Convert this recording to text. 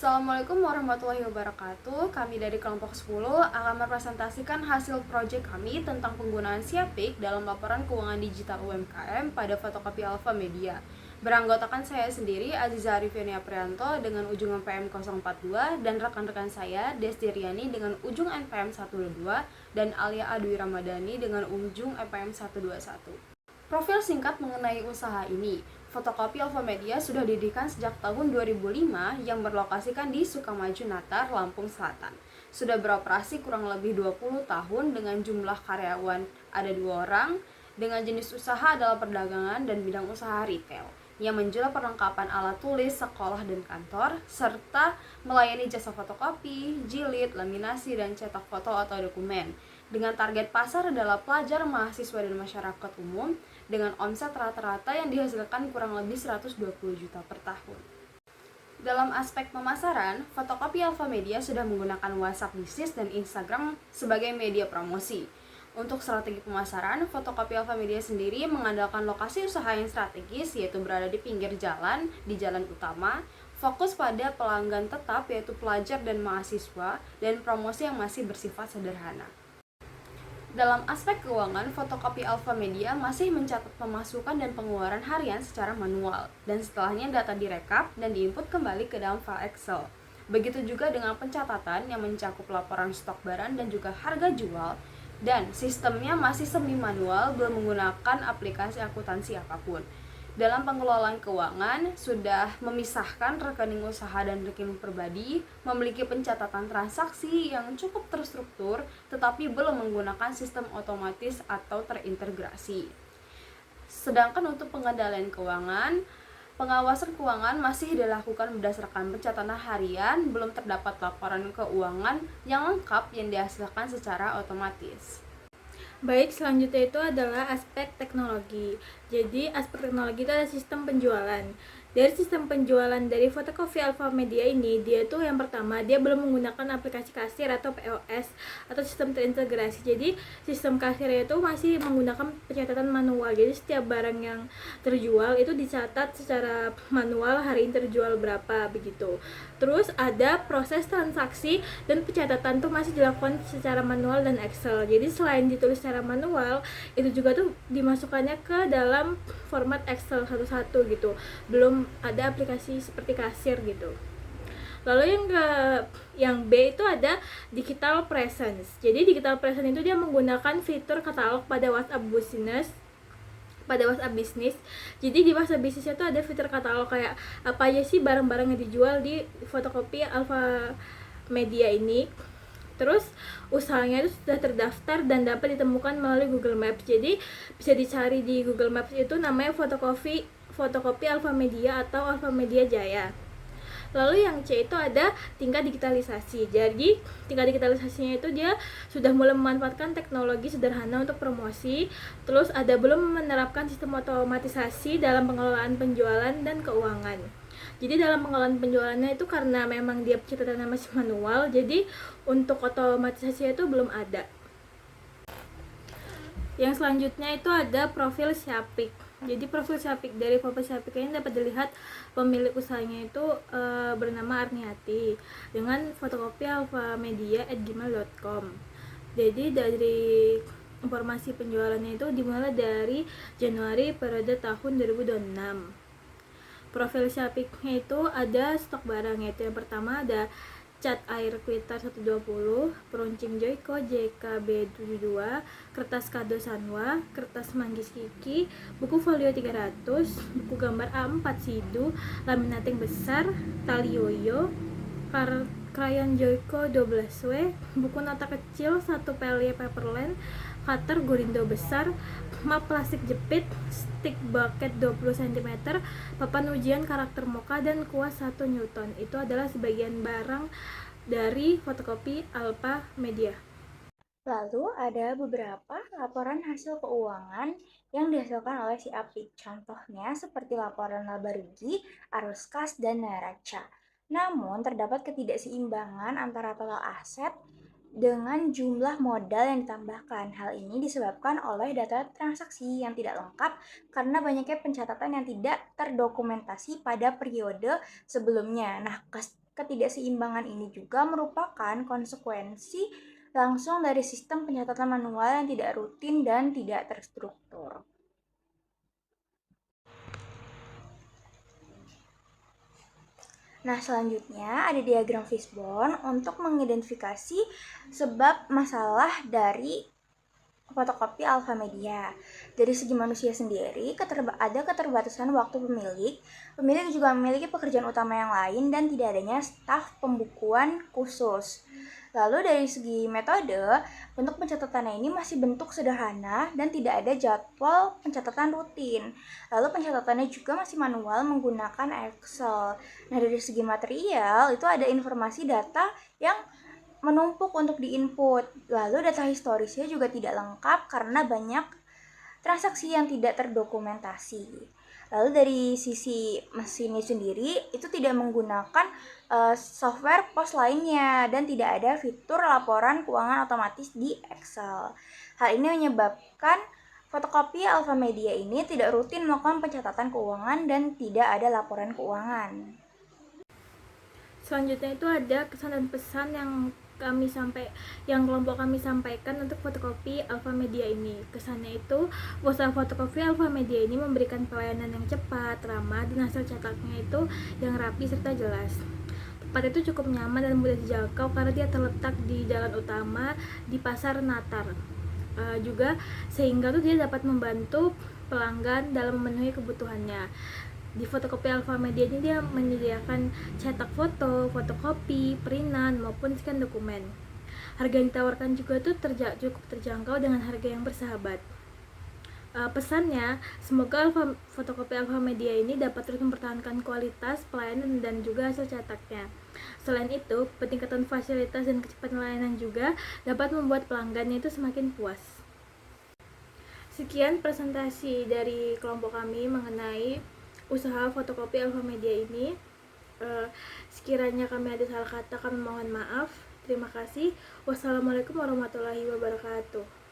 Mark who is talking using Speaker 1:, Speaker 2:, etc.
Speaker 1: Assalamualaikum warahmatullahi wabarakatuh. Kami dari kelompok 10 akan mempresentasikan hasil proyek kami tentang penggunaan Siapik dalam laporan keuangan digital UMKM pada fotokopi Alfa Media. Beranggotakan saya sendiri, Aziza Arifina Prianto dengan ujung NPM 042 dan rekan-rekan saya, Desti Riani dengan ujung NPM 122 dan Alia Adwi Ramadhani dengan ujung NPM 121. Profil singkat mengenai usaha ini. Fotokopi Alfa Media sudah didirikan sejak tahun 2005 yang berlokasikan di Sukamaju Natar, Lampung Selatan. Sudah beroperasi kurang lebih 20 tahun dengan jumlah karyawan ada 2 orang, dengan jenis usaha adalah perdagangan dan bidang usaha retail yang menjual perlengkapan alat tulis, sekolah dan kantor, serta melayani jasa fotokopi, jilid, laminasi, dan cetak foto atau dokumen. Dengan target pasar adalah pelajar, mahasiswa, dan masyarakat umum, dengan omset rata-rata yang dihasilkan kurang lebih 120 juta per tahun. Dalam aspek pemasaran, fotokopi Alfa Media sudah menggunakan WhatsApp Business dan Instagram sebagai media promosi. Untuk strategi pemasaran, fotokopi Alfa Media sendiri mengandalkan lokasi usaha yang strategis, yaitu berada di pinggir jalan, di jalan utama, fokus pada pelanggan tetap yaitu pelajar dan mahasiswa, dan promosi yang masih bersifat sederhana. Dalam aspek keuangan, fotokopi Alfa Media masih mencatat pemasukan dan pengeluaran harian secara manual, dan setelahnya data direkap dan diinput kembali ke dalam file Excel. Begitu juga dengan pencatatan yang mencakup laporan stok barang dan juga harga jual, dan sistemnya masih semi manual, belum menggunakan aplikasi akuntansi apapun. Dalam pengelolaan keuangan, sudah memisahkan rekening usaha dan rekening pribadi, memiliki pencatatan transaksi yang cukup terstruktur, tetapi belum menggunakan sistem otomatis atau terintegrasi. Sedangkan untuk pengendalian keuangan, pengawasan keuangan masih dilakukan berdasarkan pencatatan harian, belum terdapat laporan keuangan yang lengkap yang dihasilkan secara otomatis.
Speaker 2: Baik, selanjutnya itu adalah aspek teknologi. Jadi, aspek teknologi itu adalah sistem penjualan. Dari sistem penjualan dari fotokopi Alfa Media ini, dia tuh yang pertama, dia belum menggunakan aplikasi kasir atau POS atau sistem terintegrasi. Jadi, sistem kasirnya itu masih menggunakan pencatatan manual. Jadi, setiap barang yang terjual itu dicatat secara manual, hari ini terjual berapa begitu. Terus ada proses transaksi dan pencatatan tuh masih dilakukan secara manual dan Excel. Jadi, selain ditulis secara manual, itu juga tuh dimasukkannya ke dalam format Excel satu-satu gitu. Belum ada aplikasi seperti kasir gitu. Lalu yang B itu ada digital presence. Jadi digital presence itu dia menggunakan fitur katalog pada WhatsApp Business. Jadi di WhatsApp Business itu ada fitur katalog kayak apa aja sih barang-barang yang dijual di fotokopi Alfa Media ini. Terus usahanya itu sudah terdaftar dan dapat ditemukan melalui Google Maps. Jadi bisa dicari di Google Maps itu namanya fotokopi Alfa Media atau Alfa Media Jaya. Lalu yang C itu ada tingkat digitalisasi. Jadi tingkat digitalisasinya itu dia sudah mulai memanfaatkan teknologi sederhana untuk promosi. Terus ada belum menerapkan sistem otomatisasi dalam pengelolaan penjualan dan keuangan. Jadi dalam pengelolaan penjualannya itu karena memang dia pencatatannya masih manual, jadi untuk otomatisasinya itu belum ada. Yang selanjutnya itu ada profil Siapik. Jadi profil Siapik, dari profil Siapik ini dapat dilihat pemilik usahanya itu bernama Arniati dengan fotokopi alfamedia@gmail.com. Jadi dari informasi penjualannya itu dimulai dari Januari periode tahun 2026. Profil Siapiknya itu ada stok barang, yaitu yang pertama ada cat air Quitar 120, peruncing Joyko JKB72, kertas kado Sanwa, kertas manggis Kiki, buku folio 300, buku gambar A4 Sidu, laminating besar, tali yoyo, krayon Joyko 12W, buku nota kecil 1 pelye paperland, cutter Gorindo besar, map plastik jepit, stick bucket 20 cm, papan ujian karakter moka, dan kuas 1 Newton. Itu adalah sebagian barang dari fotokopi Alfa Media.
Speaker 3: Lalu ada beberapa laporan hasil keuangan yang dihasilkan oleh si Apik. Contohnya seperti laporan laba rugi, arus kas, dan neraca. Namun terdapat ketidakseimbangan antara total aset dengan jumlah modal yang ditambahkan. Hal ini disebabkan oleh data transaksi yang tidak lengkap karena banyaknya pencatatan yang tidak terdokumentasi pada periode sebelumnya. Nah, Ketidakseimbangan ini juga merupakan konsekuensi langsung dari sistem pencatatan manual yang tidak rutin dan tidak terstruktur. Nah, selanjutnya ada diagram fishbone untuk mengidentifikasi sebab masalah dari fotokopi alfa media. Dari segi manusia sendiri, ada keterbatasan waktu pemilik. Pemilik juga memiliki pekerjaan utama yang lain dan tidak adanya staf pembukuan khusus. Lalu dari segi metode, bentuk pencatatannya ini masih bentuk sederhana dan tidak ada jadwal pencatatan rutin. Lalu pencatatannya juga masih manual menggunakan Excel. Nah, dari segi material, itu ada informasi data yang menumpuk untuk diinput. Lalu data historisnya juga tidak lengkap karena banyak transaksi yang tidak terdokumentasi. Lalu dari sisi mesinnya sendiri itu tidak menggunakan software pos lainnya dan tidak ada fitur laporan keuangan otomatis di Excel. Hal ini menyebabkan fotokopi alfa media ini tidak rutin melakukan pencatatan keuangan dan tidak ada laporan keuangan.
Speaker 2: Selanjutnya itu ada kesan dan pesan yang kelompok kami sampaikan untuk fotokopi alfa media ini. Kesannya itu, usaha fotokopi alfa media ini memberikan pelayanan yang cepat, ramah, dan hasil cetaknya itu yang rapi serta jelas. Tempat itu cukup nyaman dan mudah dijangkau karena dia terletak di jalan utama di Pasar Natar. Juga sehingga tuh dia dapat membantu pelanggan dalam memenuhi kebutuhannya. Di fotokopi alfa media ini dia menyediakan cetak foto, fotokopi, printan maupun scan dokumen. Harga yang ditawarkan juga tuh cukup terjangkau dengan harga yang bersahabat. Pesannya, semoga fotokopi alfa media ini dapat terus mempertahankan kualitas pelayanan dan juga hasil cetaknya. Selain itu, peningkatan fasilitas dan kecepatan layanan juga dapat membuat pelanggannya itu semakin puas. Sekian presentasi dari kelompok kami mengenai usaha fotokopi alfa media ini. Sekiranya kami ada salah kata, kami mohon maaf. Terima kasih. Wassalamualaikum warahmatullahi wabarakatuh.